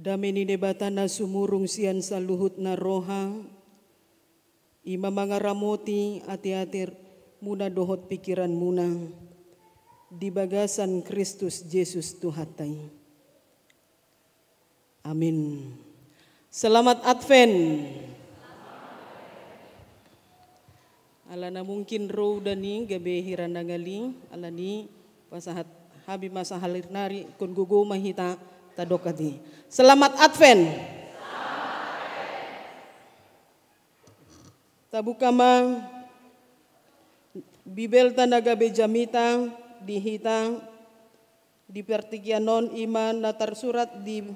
Dameni debatana sumurung sian saluhut na roha, ima mangaramoti ati-atir muna dohot pikiran muna, di bagasan Kristus Yesus Tuhatai. Amin. Selamat Advent. Alana mungkin row dani gabe hirandangali alani pasahat habi masa halir nari kun gugu mahita tadokati. Selamat Advent. Tabukama Bibel tanaga bejamita dihita di pertikianon iman natar surat di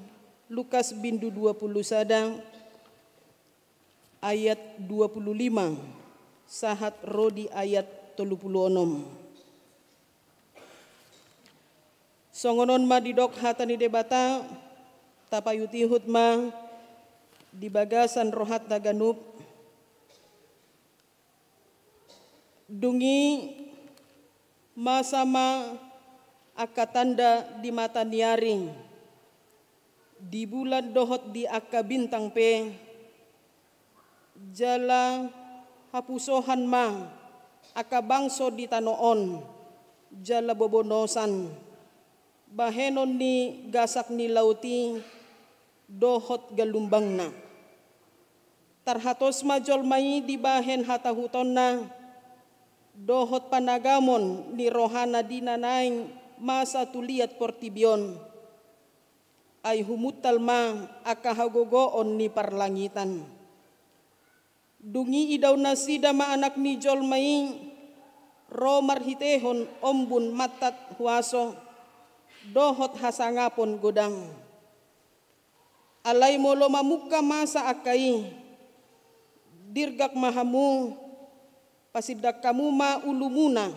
Lukas bindu 20 sadang ayat 25 sahat rodi ayat 36. Songonon ma didok hatani debata tapayuti hutma di bagasan rohat naganup dungi masama akatanda di mata niaring di bulan dohot di akka bintang pe jala hapusohan ma aka bangso di tanoon jala bobonosan bahenon ni gasak ni lauti dohot galumbang na tarhatos majol mai di bahen hatahuton na dohot panagamon ni rohana dinanaing masa tuliat portibion ay humutal ma akahagogoon ni parlangitan. Dungi idaw na sida maanak ni Jolmai romar hitehon ombun matat huaso dohot hasangapon godang. Alay molo mamuka masa akai dirgak mahamu pasidak kamu ma ulumuna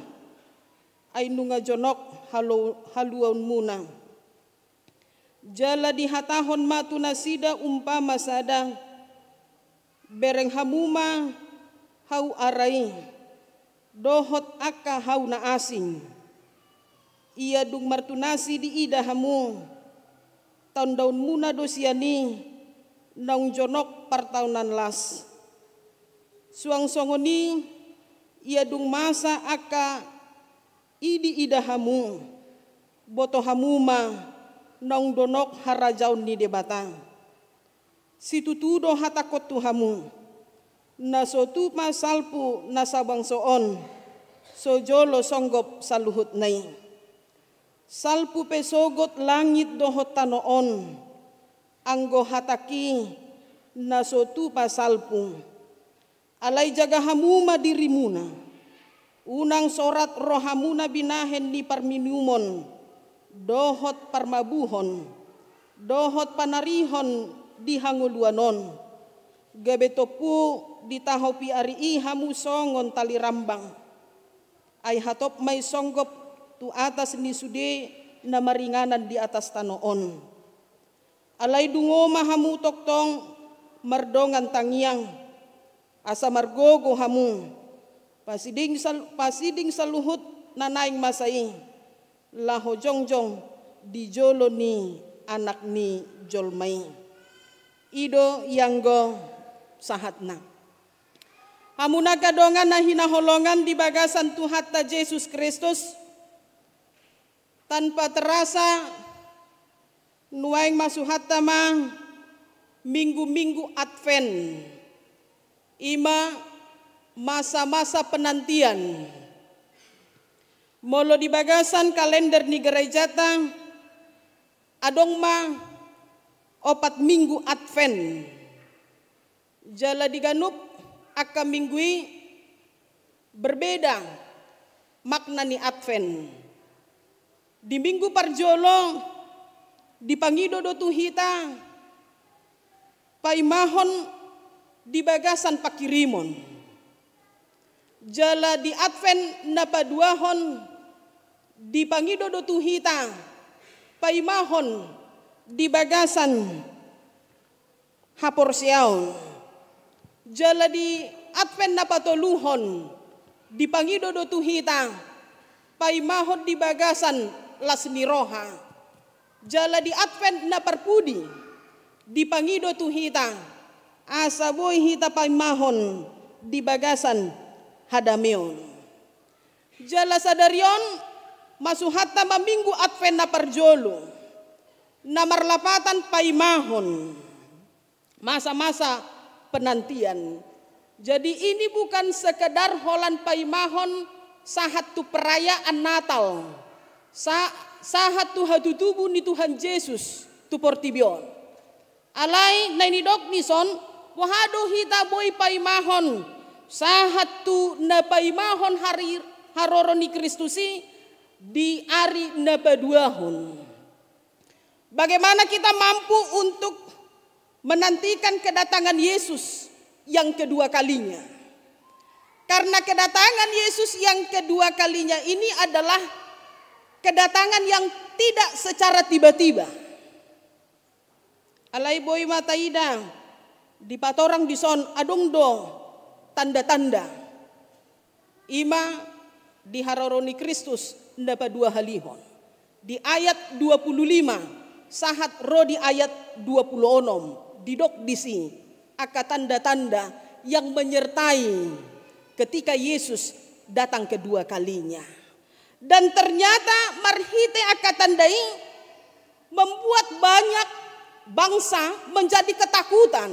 ay nunga jonok haluan muna. Jala dihatahon matu nasida umpama sada bereng hamuma hau arai dohot aka hau na asing ia dung martunasi di ida hamu tahun daun muna dosiani naung jonok partaunan las suang songoni ia dung masa aka idi ida hamu boto hamuma naung donok harajaun ni debata situtudo hatakot tuhamu nasotu masalpu nasabang soon sojolo songgop saluhut nai salpu pesogot langit dohot tanoon anggo hataki nasotu pasalpu alai jaga hamuma dirimuna unang sorat rohamuna binahen ni parminumon dohot parmabuhon dohot panarihon di hanguluanon gabetopu ditahopi ari hamu songon tali rambang ay hatop may songgop tu atas ni sude na maringanan di atas tanoon alay dungo mahamu toktong mardongan tangiang asa margogo hamu pasiding saluhut nanaing masai laho jongjong di jolo ni anak ni Jolmai ido yanggo sahatna hamuna kadongan na hinaholongan di bagasan Tuhatta Yesus Kristus tanpa terasa nuaing masuhatta ma minggu-minggu Advent ima masa-masa penantian molo di bagasan kalender ni gerejata adong ma 4 minggu Advent jala diganup aka minggui berbeda makna ni Advent di minggu parjolo di pangidodo tuhita paimahon di bagasan pakirimon jala di Advent napaduahon di pangidodo tuhita paimahon di bagasan haporsiaon jala di Advent napatoluhon di pangidodo tuhita paimahon di bagasan lasniroha jala di Advent na parpudi di pangido tu hita asa boy hita paimahon di bagasan hadameon. Jala sadarion masuhatta maminggu advent na parjolo na marlapatan paimahon masa-masa penantian. Jadi ini bukan sekedar holan paimahon sahat tu perayaan Natal, sahat tu hatutubu ni Tuhan Yesus tu portibion. Alai na inidok nison wahado hita boy paimahon sahat tu na paimahon hari haroroni Kristusi di ari na paduahon. Bagaimana kita mampu untuk menantikan kedatangan Yesus yang kedua kalinya? Karena kedatangan Yesus yang kedua kalinya ini adalah kedatangan yang tidak secara tiba-tiba. Alai boy mataida di patorang dison adungdo tanda-tanda ima di haroroni Kristus ndapa dua halihon. Di ayat 25 sahat ro di ayat 26 didok disi aka tanda-tanda yang menyertai ketika Yesus datang kedua kalinya. Dan ternyata marhite aka tandai membuat banyak bangsa menjadi ketakutan.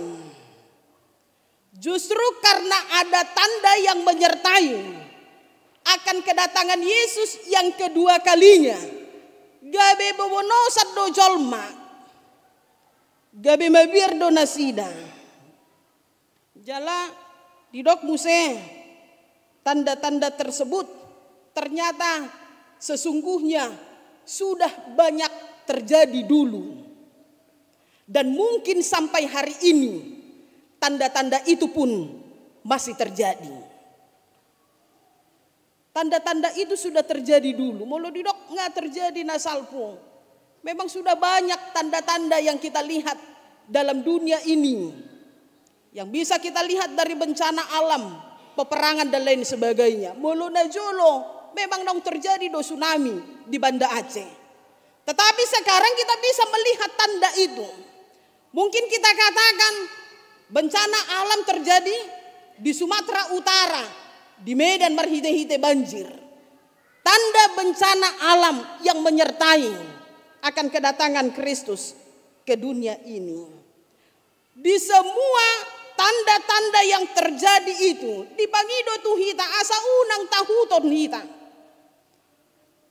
Justru karena ada tanda yang menyertai akan kedatangan Yesus yang kedua kalinya. Gabe bobonosat do jolma, gabe mabir do nasida. Jala didok muse tanda-tanda tersebut ternyata sesungguhnya sudah banyak terjadi dulu. Dan mungkin sampai hari ini tanda-tanda itu pun masih terjadi. Tanda-tanda itu sudah terjadi dulu. Molo didok nggak terjadi nasalpo. Memang sudah banyak tanda-tanda yang kita lihat dalam dunia ini. Yang bisa kita lihat dari bencana alam, peperangan dan lain sebagainya. Molo najolo memang dong terjadi do tsunami di Banda Aceh. Tetapi sekarang kita bisa melihat tanda itu. Mungkin kita katakan bencana alam terjadi di Sumatera Utara, di Medan marhite-hite banjir. Tanda bencana alam yang menyertai akan kedatangan Kristus ke dunia ini. Di semua tanda-tanda yang terjadi itu dipangido tu hita asa unang tahuton hita.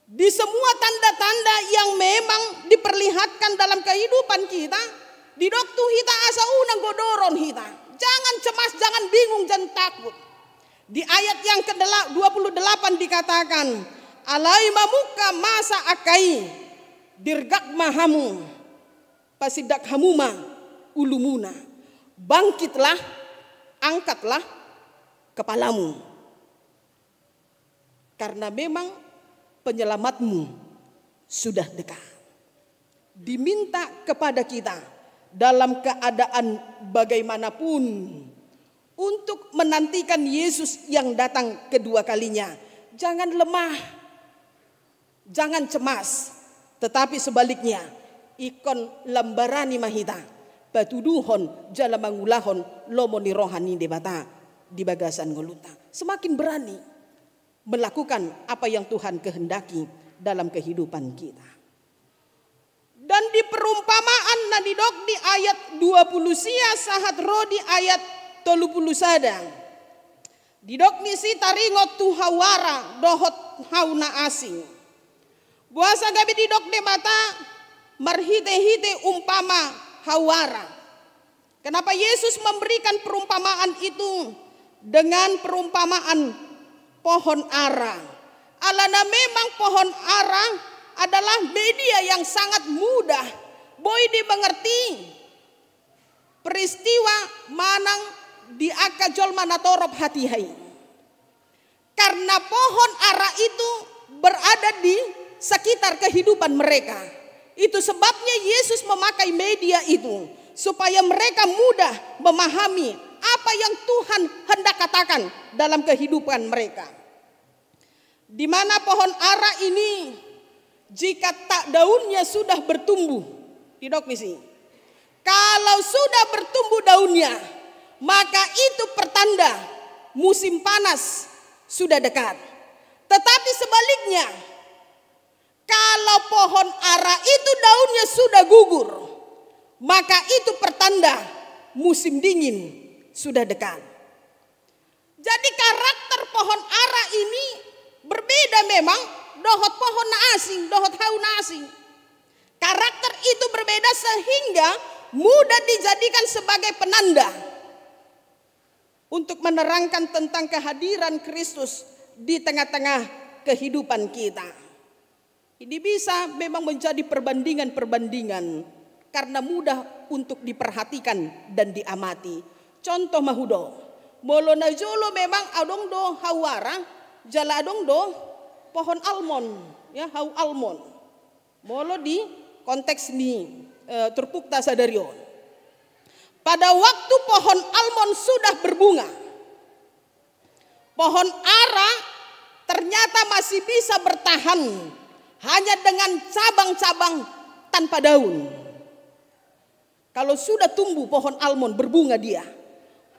Di semua tanda-tanda yang memang diperlihatkan dalam kehidupan kita, di doktu hita asa unang godoron hita. Jangan cemas, jangan bingung, jangan takut. Di ayat yang ke-28 dikatakan, alai mamuka masa akai dirgak mahamu pasidak hamuma ulumuna. Bangkitlah, angkatlah kepalamu. Karena memang penyelamatmu sudah dekat. Diminta kepada kita dalam keadaan bagaimanapun untuk menantikan Yesus yang datang kedua kalinya. Jangan lemah, jangan cemas, tetapi sebaliknya ikon lambarani mahita batuduhon jala mangulahon lomoni rohani debata di bagasan ngoluta. Semakin berani melakukan apa yang Tuhan kehendaki dalam kehidupan kita. Dan di perumpamaan nadidok di ayat 20 sia sahat ro di ayat 30 sadang. Didok nisi taringot tu hawara dohot hauna asing. Buasa gabi didok de mata marhite-hite umpama hawara. Kenapa Yesus memberikan perumpamaan itu dengan perumpamaan pohon ara? Alana memang pohon ara adalah media yang sangat mudah boy dimengerti peristiwa manang di akajol manatorop hati hai. Karena pohon ara itu berada di sekitar kehidupan mereka. Itu sebabnya Yesus memakai media itu supaya mereka mudah memahami apa yang Tuhan hendak katakan dalam kehidupan mereka. Di mana pohon ara ini jika tak daunnya sudah bertumbuh, didok misi. Kalau sudah bertumbuh daunnya, maka itu pertanda musim panas sudah dekat. Tetapi sebaliknya, kalau pohon ara itu daunnya sudah gugur, maka itu pertanda musim dingin sudah dekat. Jadi karakter pohon ara ini berbeda memang dohot pohon asing, dohot haun asing. Karakter itu berbeda sehingga mudah dijadikan sebagai penanda untuk menerangkan tentang kehadiran Kristus di tengah-tengah kehidupan kita. Ini bisa memang menjadi perbandingan-perbandingan karena mudah untuk diperhatikan dan diamati. Contoh mahudo, molo najolo memang adong do hawara, jala adong do pohon almond, ya hau almond. Molo di konteks ni turpukta sadarion. Pada waktu pohon almond sudah berbunga, pohon ara ternyata masih bisa bertahan hanya dengan cabang-cabang tanpa daun. Kalau sudah tumbuh pohon almond berbunga dia,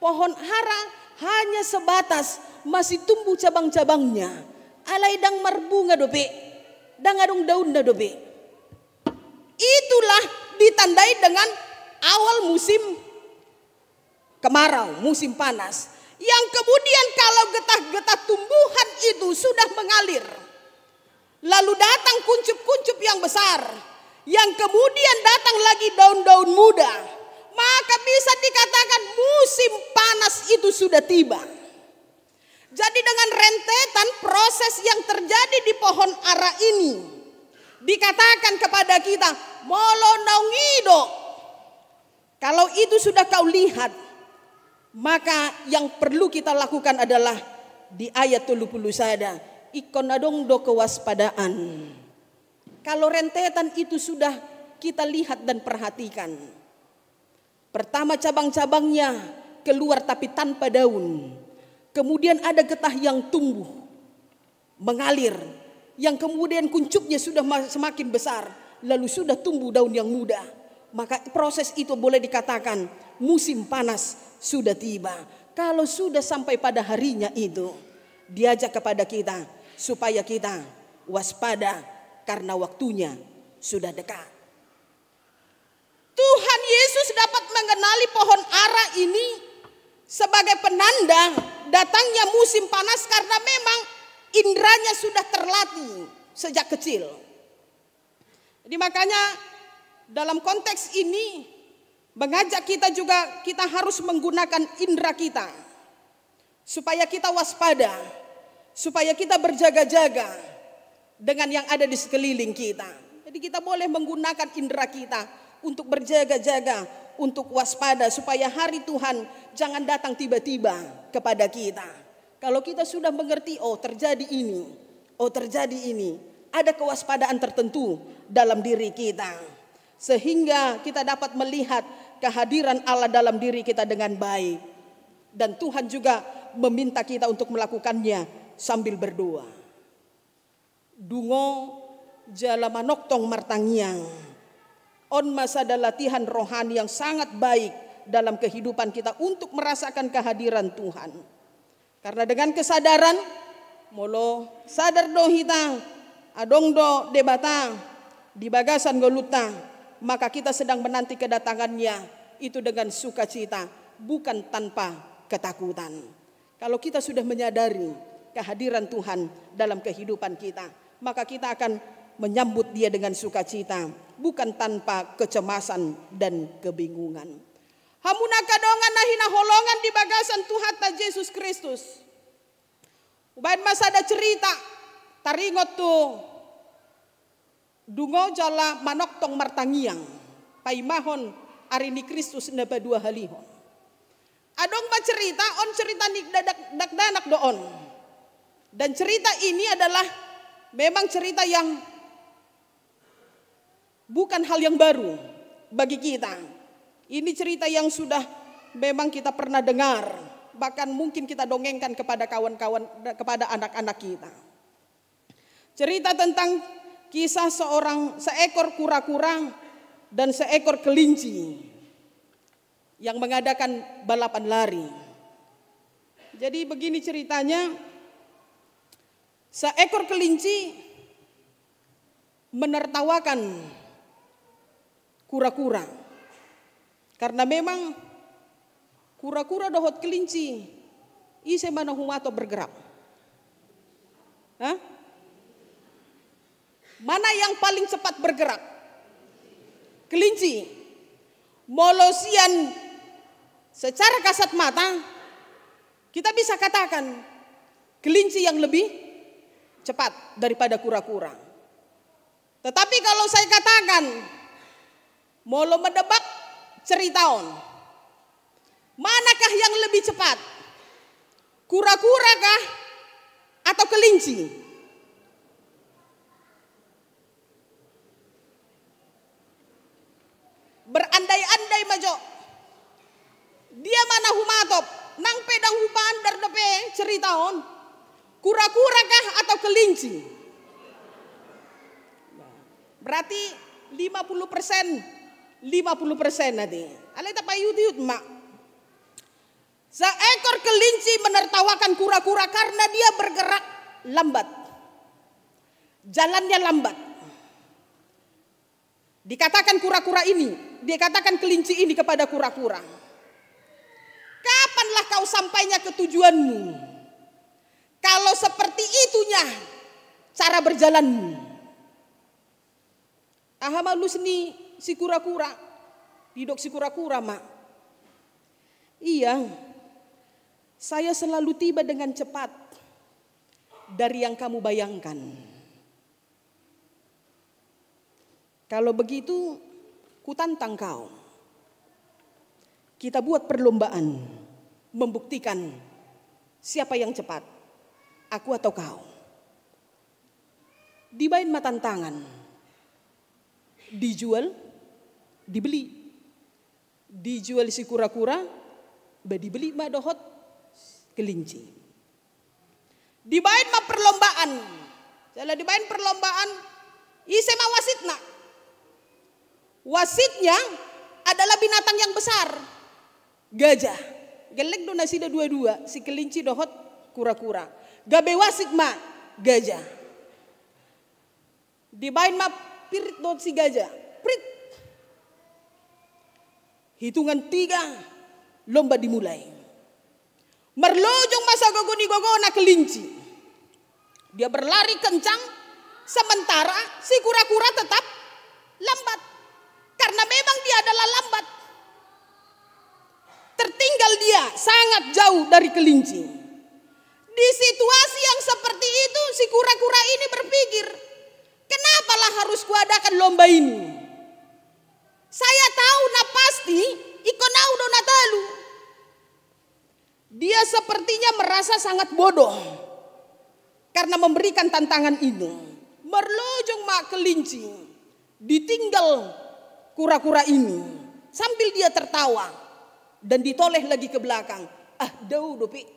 pohon ara hanya sebatas masih tumbuh cabang-cabangnya. Alai dang marbunga dobe, dang adong daun da dobe. Itulah ditandai dengan awal musim kemarau, musim panas. Yang kemudian kalau getah-getah tumbuhan itu sudah mengalir, lalu datang kuncup-kuncup yang besar, yang kemudian datang lagi daun-daun muda, maka bisa dikatakan musim panas itu sudah tiba. Jadi dengan rentetan proses yang terjadi di pohon ara ini, dikatakan kepada kita, molo naungido. Kalau itu sudah kau lihat, maka yang perlu kita lakukan adalah di ayat 30 sada, ikon adong do kewaspadaan. Kalau rentetan itu sudah kita lihat dan perhatikan. Pertama cabang-cabangnya keluar tapi tanpa daun. Kemudian ada getah yang tumbuh, mengalir. Yang kemudian kuncupnya sudah semakin besar. Lalu sudah tumbuh daun yang muda. Maka proses itu boleh dikatakan musim panas sudah tiba. Kalau sudah sampai pada harinya itu, diajak kepada kita supaya kita waspada karena waktunya sudah dekat. Tuhan Yesus dapat mengenali pohon ara ini sebagai penanda datangnya musim panas karena memang indranya sudah terlatih sejak kecil. Jadi makanya dalam konteks ini mengajak kita juga kita harus menggunakan indera kita supaya kita waspada, supaya kita berjaga-jaga dengan yang ada di sekeliling kita. Jadi kita boleh menggunakan indera kita untuk berjaga-jaga, untuk waspada supaya hari Tuhan jangan datang tiba-tiba kepada kita. Kalau kita sudah mengerti, oh terjadi ini, oh terjadi ini, ada kewaspadaan tertentu dalam diri kita. Sehingga kita dapat melihat kehadiran Allah dalam diri kita dengan baik. Dan Tuhan juga meminta kita untuk melakukannya sambil berdoa. Dungo jala manoktong martangiang. On masa ada latihan rohani yang sangat baik dalam kehidupan kita untuk merasakan kehadiran Tuhan. Karena dengan kesadaran, molo sadar do hita, adong do debata, di bagasan goluta, maka kita sedang menanti kedatangannya itu dengan sukacita, bukan tanpa ketakutan. Kalau kita sudah menyadari kehadiran Tuhan dalam kehidupan kita, maka kita akan menyambut dia dengan sukacita, bukan tanpa kecemasan dan kebingungan. Hamuna kadongan nahina holongan di bagasan Tuhan ta Yesus Kristus. Ubaid masa ada cerita taringot tu dungo jala manoktong martangiang paimahon arini Kristus naba dua halihon. Adong ba cerita on cerita nik danak doon. Dan cerita ini adalah memang cerita yang bukan hal yang baru bagi kita. Ini cerita yang sudah memang kita pernah dengar, bahkan mungkin kita dongengkan kepada kawan-kawan, kepada anak-anak kita. Cerita tentang kisah seekor kura-kura dan seekor kelinci yang mengadakan balapan lari. Jadi begini ceritanya, seekor kelinci menertawakan kura-kura. Karena memang kura-kura dohot kelinci ise mana humato bergerak. Hah? Mana yang paling cepat bergerak? Kelinci. Molosian secara kasat mata kita bisa katakan kelinci yang lebih cepat daripada kura-kura. Tetapi kalau saya katakan molo medebak ceritaon, manakah yang lebih cepat? Kura-kura kah atau kelinci? Berandai-andai majo. Dia mana humatop, nang pedang hupan dardepe ceritaon. Kura-kura kah atau kelinci? Berarti 50% nanti. Aleta payut-yut mak. Seekor kelinci menertawakan kura-kura karena dia bergerak lambat. Jalannya lambat. Dikatakan kura-kura ini, dikatakan kelinci ini kepada kura-kura. Kapanlah kau sampainya ke tujuanmu? Kalau seperti itunya cara berjalanmu. Malu seni si kura-kura. Didok si kura-kura mak. Iya. Saya selalu tiba dengan cepat dari yang kamu bayangkan. Kalau begitu, kutantang kau. Kita buat perlombaan membuktikan siapa yang cepat, aku atau kau. Dibain mah tantangan. Dijual, dibeli. Dijual si kura-kura, dibeli mah dohot kelinci. Dibain mah perlombaan. Kalau dibain perlombaan, ise mah wasitna. Wasitnya adalah binatang yang besar. Gajah. Gelek do nasida dua-dua. Si kelinci dohot kura-kura. Gabe wasit ma gajah. Dibain ma pirit dohot si gajah. Prit. Hitungan 3. Lomba dimulai. Merlojong masa gogoni-gogona kelinci. Dia berlari kencang. Sementara si kura-kura tetap lambat. Karena memang dia adalah lambat. Tertinggal dia sangat jauh dari kelinci. Di situasi yang seperti itu si kura-kura ini berpikir, kenapalah harus kuadakan lomba ini? Saya tahu nah pasti ikonau do natalu. Dia sepertinya merasa sangat bodoh karena memberikan tantangan ini. Merlojong mak kelinci ditinggal kura-kura ini sambil dia tertawa dan ditoleh lagi ke belakang. Dau dopi.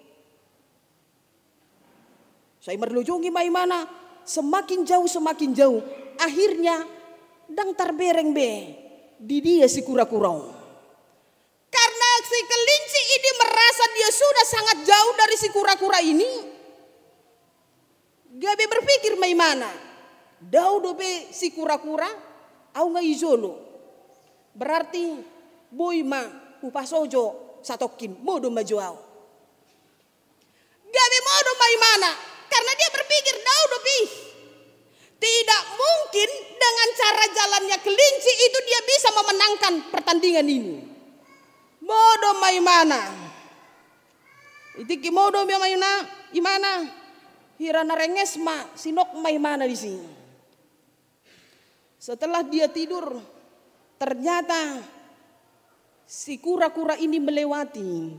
Saya merlojongi maimana semakin jauh. Akhirnya dang tarbereng be di dia si kura-kura. Karena si kelinci ini merasa dia sudah sangat jauh dari si kura-kura ini. Gabe berpikir maimana. Dau dope si kura-kura au ngai izolo. Berarti boy ma upasojo satokin modo majuau. Gabe modo maimana karena dia berpikir daudopi. Tidak mungkin dengan cara jalannya kelinci itu dia bisa memenangkan pertandingan ini. Modo maimana. Itiki modo maimana imana hirana renges ma sinok maimana di sini. Setelah dia tidur, ternyata si kura-kura ini melewati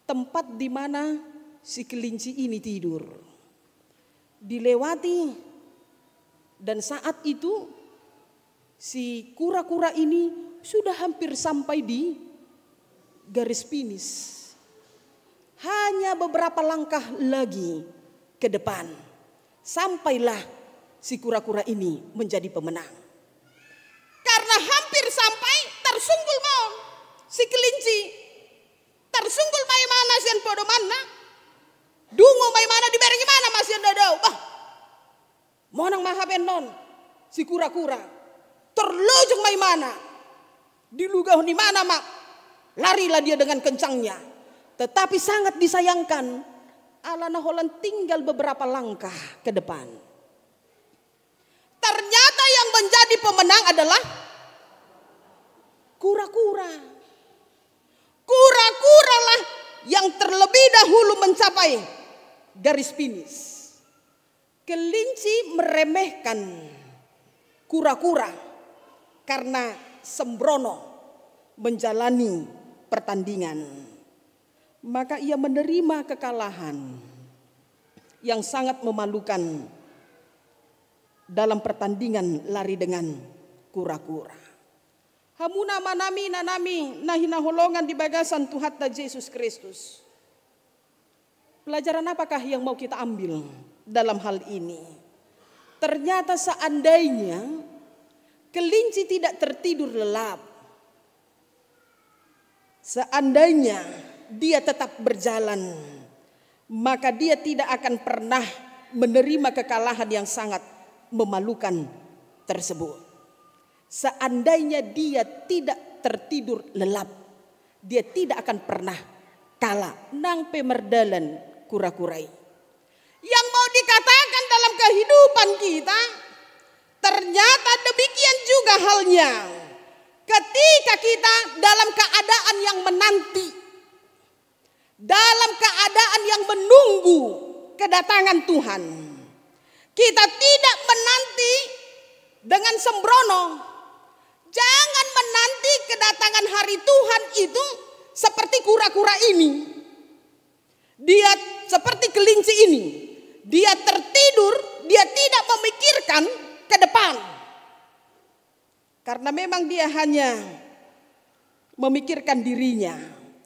tempat di mana si kelinci ini tidur. Dilewati dan saat itu si kura-kura ini sudah hampir sampai di garis finish. Hanya beberapa langkah lagi ke depan. Sampailah si kura-kura ini menjadi pemenang. Karena hampir sampai tersunggul mau Si kelinci tersunggul mai mana sian podo mana. Dungo mai mana diberi mana masih dadau. Bah. Monang mahaben non. Si kura-kura terlojong mai mana. Dilugah di mana mak. Larilah dia dengan kencangnya. Tetapi sangat disayangkan, Alana Holland tinggal beberapa langkah ke depan. Ternyata yang menjadi pemenang adalah kura-kura. Kura-kura lah yang terlebih dahulu mencapai garis finish. Kelinci meremehkan kura-kura karena sembrono menjalani pertandingan. Maka ia menerima kekalahan yang sangat memalukan dalam pertandingan lari dengan kura-kura. Hamuna manami nanami nahina holongan di bagasan Tuhan Yesus Kristus. Pelajaran apakah yang mau kita ambil dalam hal ini? Ternyata seandainya kelinci tidak tertidur lelap, seandainya dia tetap berjalan, maka dia tidak akan pernah menerima kekalahan yang sangat memalukan tersebut. Seandainya dia tidak tertidur lelap, dia tidak akan pernah kalah nang pemerdalan kura-kurai. Yang mau dikatakan dalam kehidupan kita, ternyata demikian juga halnya ketika kita dalam keadaan yang menanti, dalam keadaan yang menunggu kedatangan Tuhan. Kita tidak menanti dengan sembrono. Jangan menanti kedatangan hari Tuhan itu seperti kura-kura ini. Dia seperti kelinci ini. Dia tertidur, dia tidak memikirkan ke depan. Karena memang dia hanya memikirkan dirinya.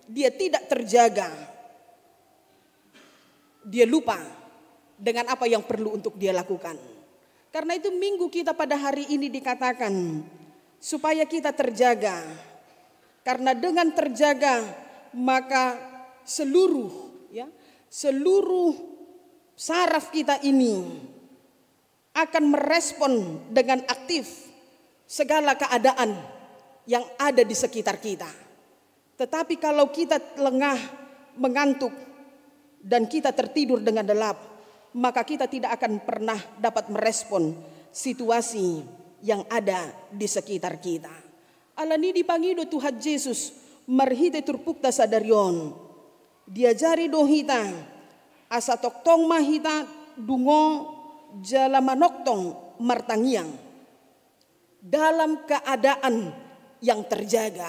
Dia tidak terjaga. Dia lupa dengan apa yang perlu untuk dia lakukan. Karena itu minggu kita pada hari ini dikatakan supaya kita terjaga. Karena dengan terjaga maka seluruh saraf kita ini akan merespon dengan aktif segala keadaan yang ada di sekitar kita. Tetapi kalau kita lengah, mengantuk, dan kita tertidur dengan lelap, maka kita tidak akan pernah dapat merespon situasi yang ada di sekitar kita. Alani dipangido Tuhan Yesus marhite turpukta sadarion. Diajari dohita asa toktong mahita dungo jala manoktong martangiang. Dalam keadaan yang terjaga,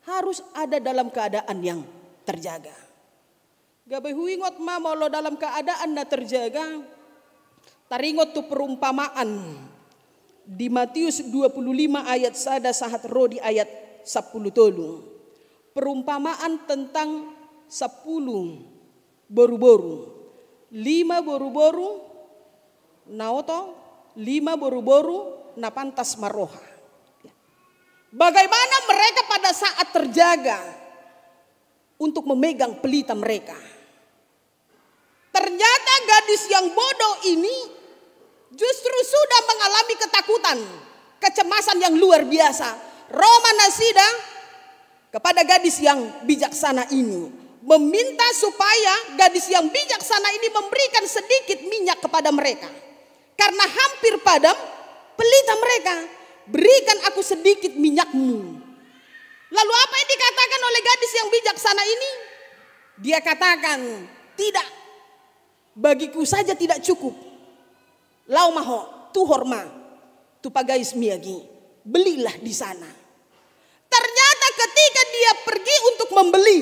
harus ada dalam keadaan yang terjaga. Gabay huingot mamolo dalam keadaan na terjaga. Taringot tu perumpamaan di Matius 25 ayat sada sahat rodi ayat 10 tolu. Perumpamaan tentang 10 boru-boru. 5 boru-boru naoto, 5 boru-boru na pantas maroha. Bagaimana mereka pada saat terjaga untuk memegang pelita mereka. Ternyata gadis yang bodoh ini justru sudah mengalami ketakutan, kecemasan yang luar biasa. Roma nasida kepada gadis yang bijaksana ini, meminta supaya gadis yang bijaksana ini memberikan sedikit minyak kepada mereka. Karena hampir padam pelita mereka. Berikan aku sedikit minyakmu. Lalu apa yang dikatakan oleh gadis yang bijaksana ini? Dia katakan, tidak, bagiku saja tidak cukup. Lau maho, tu horma, tu pagais miagi, belilah di sana. Ternyata ketika dia pergi untuk membeli,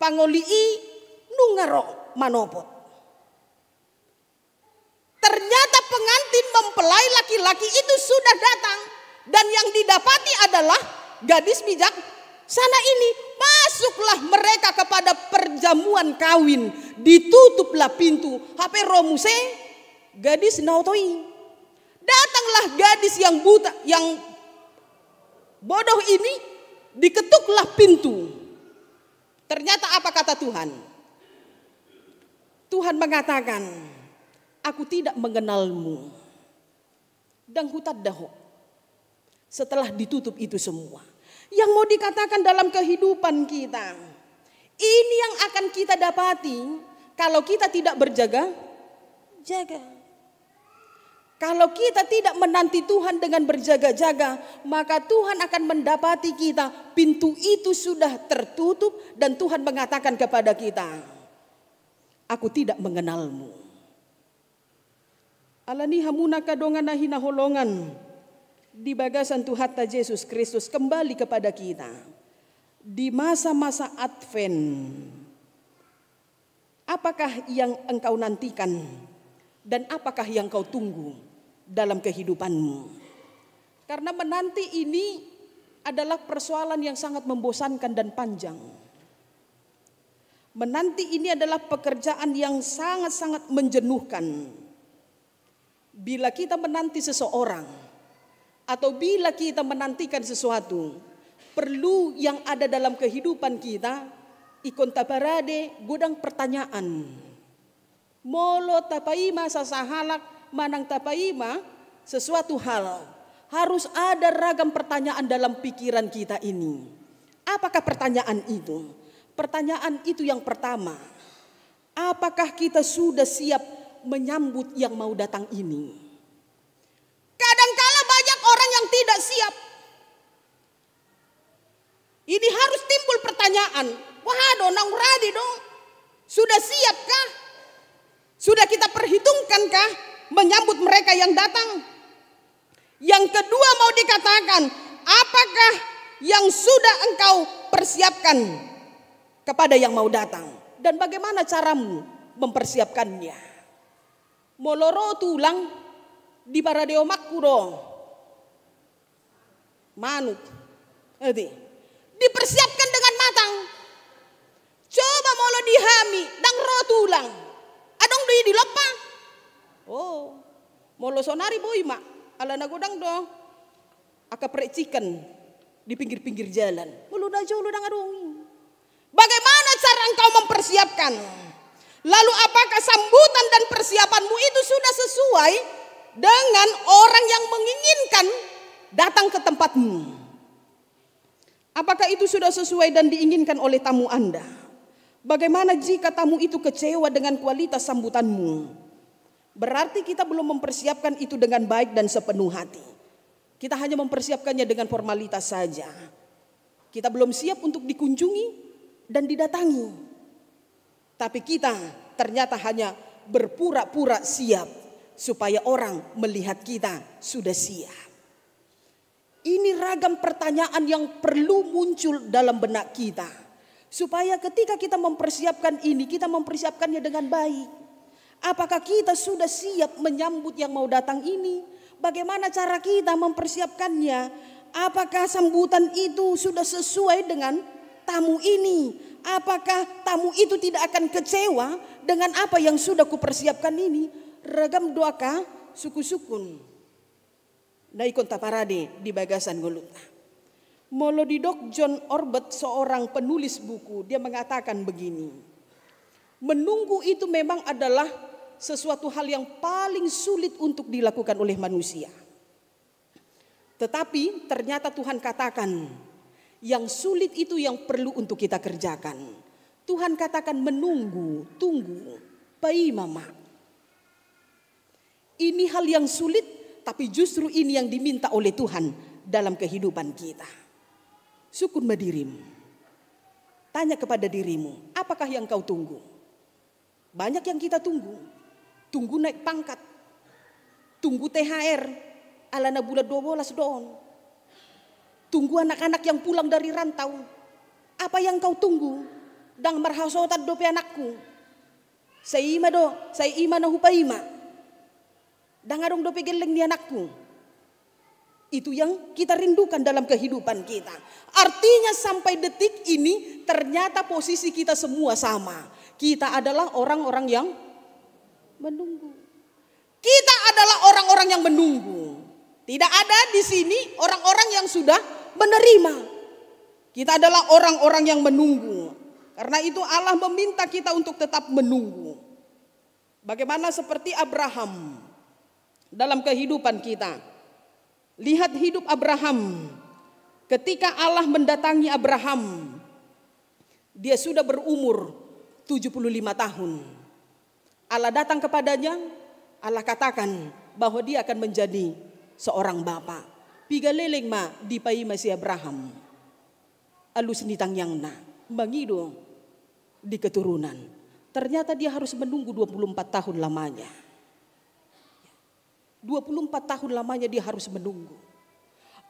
pangolii nungaro manopot. Ternyata pengantin mempelai laki-laki itu sudah datang. Dan yang didapati adalah gadis bijak sana ini. Masuklah mereka kepada perjamuan kawin. Ditutuplah pintu. HP romuse gadis nautoi. Datanglah gadis yang buta, yang bodoh ini. Diketuklah pintu. Ternyata apa kata Tuhan? Tuhan mengatakan, aku tidak mengenalmu. Dan hutaddahu. Setelah ditutup itu semua. Yang mau dikatakan dalam kehidupan kita. Ini yang akan kita dapati kalau kita tidak berjaga-jaga. Kalau kita tidak menanti Tuhan dengan berjaga-jaga, maka Tuhan akan mendapati kita. Pintu itu sudah tertutup dan Tuhan mengatakan kepada kita, aku tidak mengenalmu. Alani hamuna kadongan nahina holongan. Di bagasan Tuhan Yesus Kristus kembali kepada kita. Di masa-masa Advent. Apakah yang engkau nantikan? Dan apakah yang kau tunggu dalam kehidupanmu? Karena menanti ini adalah persoalan yang sangat membosankan dan panjang. Menanti ini adalah pekerjaan yang sangat-sangat menjenuhkan. Bila kita menanti seseorang atau bila kita menantikan sesuatu, perlu yang ada dalam kehidupan kita, ikon taparade gudang pertanyaan. Molo tapaima sasahalak manang tapaima sesuatu hal. Harus ada ragam pertanyaan dalam pikiran kita ini. Apakah pertanyaan itu? Pertanyaan itu yang pertama. Apakah kita sudah siap menyambut yang mau datang ini? Kadangkala banyak orang yang tidak siap. Ini harus timbul pertanyaan. Wah dong, ready dong. Sudah siapkah? Sudah kita perhitungkankah menyambut mereka yang datang? Yang kedua mau dikatakan, apakah yang sudah engkau persiapkan kepada yang mau datang? Dan bagaimana caramu mempersiapkannya? Moloro tulang di paradeo makuro manut dipersiapkan dengan matang. Coba molo dihami dang rotulang adong di lopa. Oh molo sonari boy mak ala nagodang do aka precikan di pinggir-pinggir jalan molo dajo dang adong. Bagaimana cara engkau mempersiapkan? Lalu apakah sambutan dan persiapanmu itu sudah sesuai dengan orang yang menginginkan datang ke tempatmu? Apakah itu sudah sesuai dan diinginkan oleh tamu Anda? Bagaimana jika tamu itu kecewa dengan kualitas sambutanmu? Berarti kita belum mempersiapkan itu dengan baik dan sepenuh hati. Kita hanya mempersiapkannya dengan formalitas saja. Kita belum siap untuk dikunjungi dan didatangi. Tapi kita ternyata hanya berpura-pura siap supaya orang melihat kita sudah siap. Ini ragam pertanyaan yang perlu muncul dalam benak kita. Supaya ketika kita mempersiapkan ini, kita mempersiapkannya dengan baik. Apakah kita sudah siap menyambut yang mau datang ini? Bagaimana cara kita mempersiapkannya? Apakah sambutan itu sudah sesuai dengan tamu ini? Apakah tamu itu tidak akan kecewa dengan apa yang sudah kupersiapkan ini? Ragam doaka suku-sukun. Naikon taparade di bagasan goluta. Molodidok John Orbet seorang penulis buku, dia mengatakan begini. Menunggu itu memang adalah sesuatu hal yang paling sulit untuk dilakukan oleh manusia. Tetapi ternyata Tuhan katakan, yang sulit itu yang perlu untuk kita kerjakan. Tuhan katakan menunggu, tunggu, pai mama. Ini hal yang sulit, tapi justru ini yang diminta oleh Tuhan dalam kehidupan kita. Sukun madirimu. Tanya kepada dirimu, apakah yang kau tunggu? Banyak yang kita tunggu. Tunggu naik pangkat. Tunggu THR. Alana bulan 12 doon. Tunggu anak-anak yang pulang dari rantau. Apa yang kau tunggu? Dang marhasotat dope anakku. Saya ima na hupaima. Dang adong dope geleng di anakku. Itu yang kita rindukan dalam kehidupan kita. Artinya sampai detik ini ternyata posisi kita semua sama. Kita adalah orang-orang yang menunggu. Kita adalah orang-orang yang menunggu. Tidak ada di sini orang-orang yang sudah menerima. Kita adalah orang-orang yang menunggu. Karena itu Allah meminta kita untuk tetap menunggu. Bagaimana seperti Abraham dalam kehidupan kita. Lihat hidup Abraham. Ketika Allah mendatangi Abraham, dia sudah berumur 75 tahun. Allah datang kepadanya, Allah katakan bahwa dia akan menjadi seorang bapa. Piga leleng ma di pai masih Abraham. Alus nitang yang na bangido di keturunan. Ternyata dia harus menunggu 24 tahun lamanya. 24 tahun lamanya dia harus menunggu.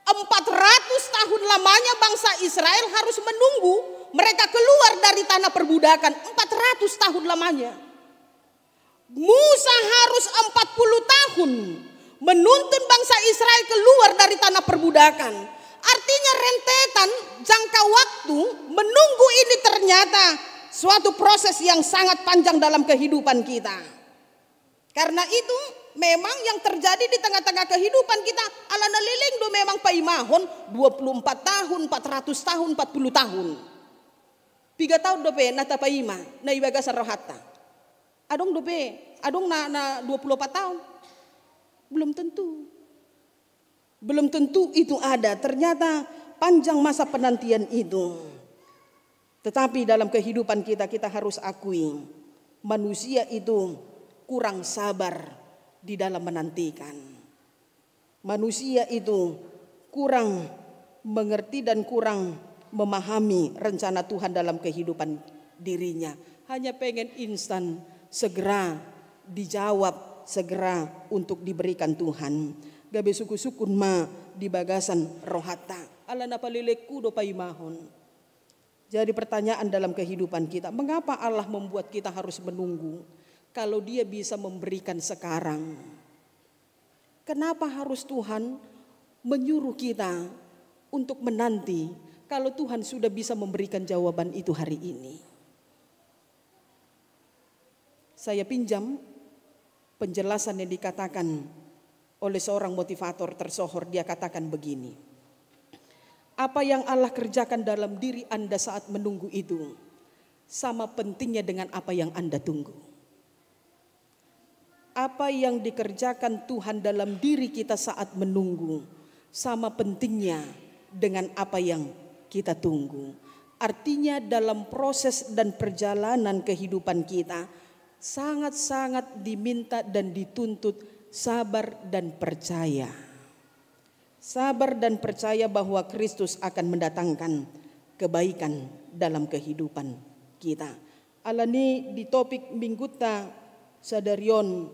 400 tahun lamanya bangsa Israel harus menunggu mereka keluar dari tanah perbudakan. 400 tahun lamanya. Musa harus 40 tahun menuntun bangsa Israel keluar dari tanah perbudakan. Artinya rentetan jangka waktu menunggu ini ternyata suatu proses yang sangat panjang dalam kehidupan kita. Karena itu memang yang terjadi di tengah-tengah kehidupan kita alana leleng do memang paimahon 24 tahun, 400 tahun, 40 tahun. 3 tahun do pe nata paima na ibaga sarohata. Adong do pe, adong na 24 tahun. Belum tentu. Belum tentu itu ada. Ternyata panjang masa penantian itu. Tetapi dalam kehidupan kita, kita harus akui manusia itu kurang sabar di dalam menantikan. Manusia itu kurang mengerti dan kurang memahami rencana Tuhan dalam kehidupan dirinya. Hanya pengen instan, segera dijawab, segera untuk diberikan Tuhan. Gabe suku-sukun ma di bagasan rohata. Ala napalilekku do paimahon. Jadi pertanyaan dalam kehidupan kita, mengapa Allah membuat kita harus menunggu kalau Dia bisa memberikan sekarang? Kenapa harus Tuhan menyuruh kita untuk menanti kalau Tuhan sudah bisa memberikan jawaban itu hari ini? Saya pinjam penjelasan yang dikatakan oleh seorang motivator tersohor. Dia katakan begini, apa yang Allah kerjakan dalam diri Anda saat menunggu itu sama pentingnya dengan apa yang Anda tunggu. Apa yang dikerjakan Tuhan dalam diri kita saat menunggu sama pentingnya dengan apa yang kita tunggu. Artinya dalam proses dan perjalanan kehidupan kita sangat-sangat diminta dan dituntut sabar dan percaya. Sabar dan percaya bahwa Kristus akan mendatangkan kebaikan dalam kehidupan kita. Alani di topik mingguta sadarion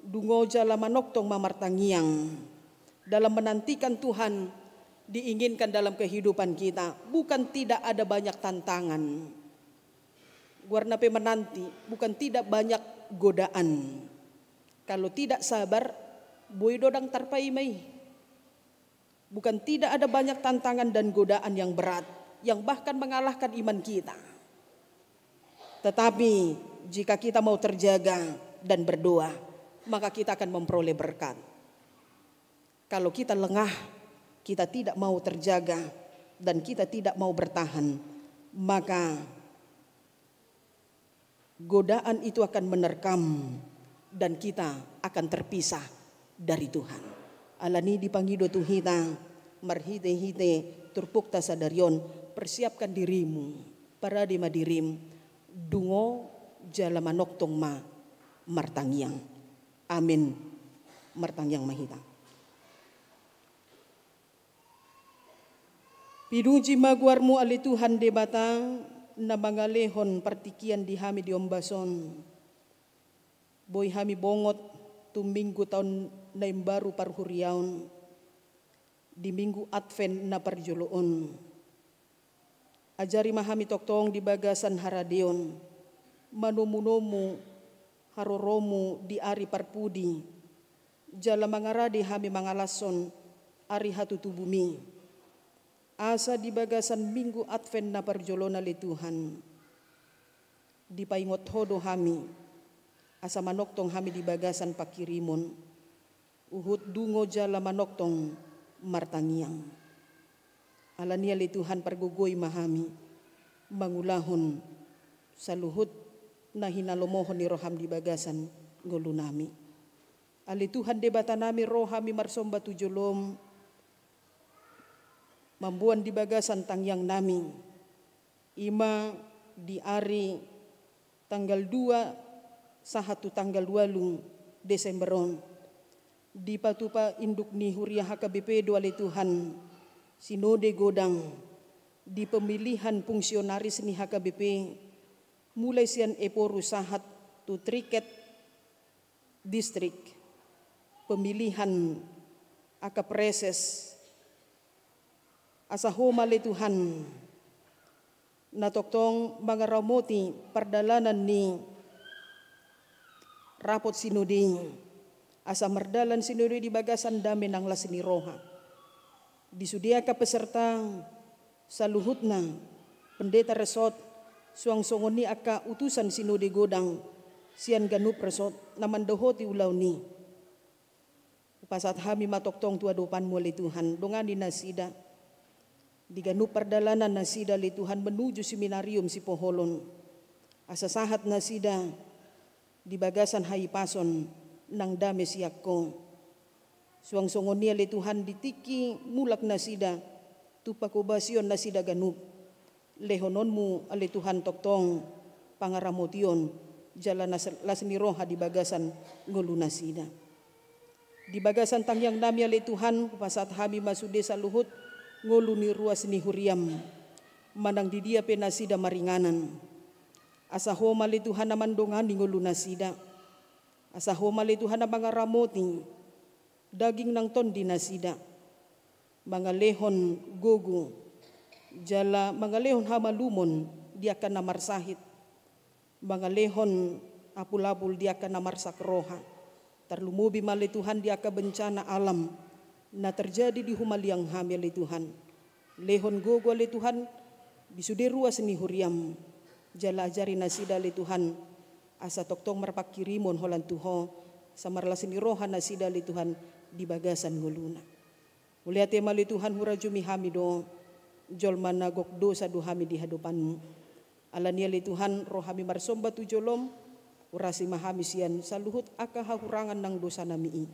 dungoja lamanoktong mamartangiang. Dalam menantikan Tuhan diinginkan dalam kehidupan kita. Bukan tidak ada banyak tantangan. Guarna pe menanti bukan tidak banyak godaan. Kalau tidak sabar, boy dodang tarpaimai. Bukan tidak ada banyak tantangan dan godaan yang berat, yang bahkan mengalahkan iman kita. Tetapi jika kita mau terjaga dan berdoa, maka kita akan memperoleh berkat. Kalau kita lengah, kita tidak mau terjaga dan kita tidak mau bertahan, maka godaan itu akan menerkam dan kita akan terpisah dari Tuhan. Alani dipangido tuhita marhite-hite turpukta sadarion, persiapkan dirimu para di madirim dungo jalamanoktong ma martangyang. Amin. Martangyang mahita. Piduji maguarmu ali Tuhan debatang na mangalehon partikian di hami di ombason. Boy hami bongot tuminggu tahun na baru parhuriaon di minggu Advent na parjoloon. Ajari mahami toktong di bagasan haradeon manumunomu haroromu di ari parpudi jala mangaradi hami mangalason ari hatutu bumi. Asa di bagasan minggu Advent na parjolona li Tuhan di paingot hodo hami asa manoktong hami di bagasan pakirimon uhut dungo jala manoktong martangiang. Alania li Tuhan pergugoi mahami mangulahon saluhut na hinalomohon ni roham di bagasan ngolunami. Ali Tuhan debata nami rohami marsomba tujolom mambuan di bagasan tangyang nami. Ima di ari tanggal 2 sahatu tanggal 2 Desemberon di patupa induk ni Huria HKBP do ali Tuhan sinode godang di pemilihan fungsionaris ni HKBP mulai sian eporu sahat tu triket distrik pemilihan akapreses asahoma le Tuhan na toktong mga ramoti perdalanan ni rapot sinode asa merdalan sinode di bagasan dami nang lasini roha disudia ka peserta saluhutna pendeta resort suang songoni aka utusan sinode godang sian ganup resort naman dohoti ulaw ni upasat hami matoktong tua dopan muli Tuhan dongani nasida di ganup perdalanan nasida li Tuhan menuju seminarium si Poholon asa sahat nasida di bagasan Haipason nang dame siakko suang songonia li Tuhan ditiki mulak nasida tupakubasion nasida ganup lehononmu ali Tuhan toktong pangaramotion jalan lasni roha di bagasan ngulu nasida di bagasan tangyang nami ali Tuhan pasat hami masude saluhut ngulu ni ruas ni huriam manang di dia penasida maringanan asa homa li Tuhan namandongan di ngulu nasida asa homa li Tuhan namanga ramoti daging nang ton di nasida mga lehon gogo jala mga lehon hamalumon dia akan namarsahit mga lehon apul-apul dia akan namarsak roha terlumubi mali Tuhan dia akan bencana alam na terjadi di humaliang hamil li Tuhan lehon gogo li Tuhan bisuderuas ni huriam jala ajari nasida li Tuhan asa toktong marpakirimon holan tuho samarlasini roha nasida li Tuhan di bagasan nguluna. Uliate mali Tuhan hurajumi hamido jol managok dosa duhami di hadapanmu. Alania li Tuhan rohami marsomba tujolom urasi mahami sian saluhut aka hahurangan nang dosa nami.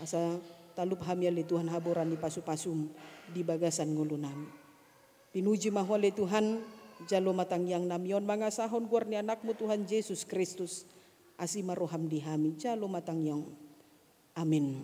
Asa talup hami li Tuhan haboran di pasu-pasum di bagasan ngulunami. Pinuji mahwa li Tuhan jalo matangyang namion mga sahon guar ni anakmu Tuhan Yesus Kristus asima roham di hami jalo matangyang. Amin.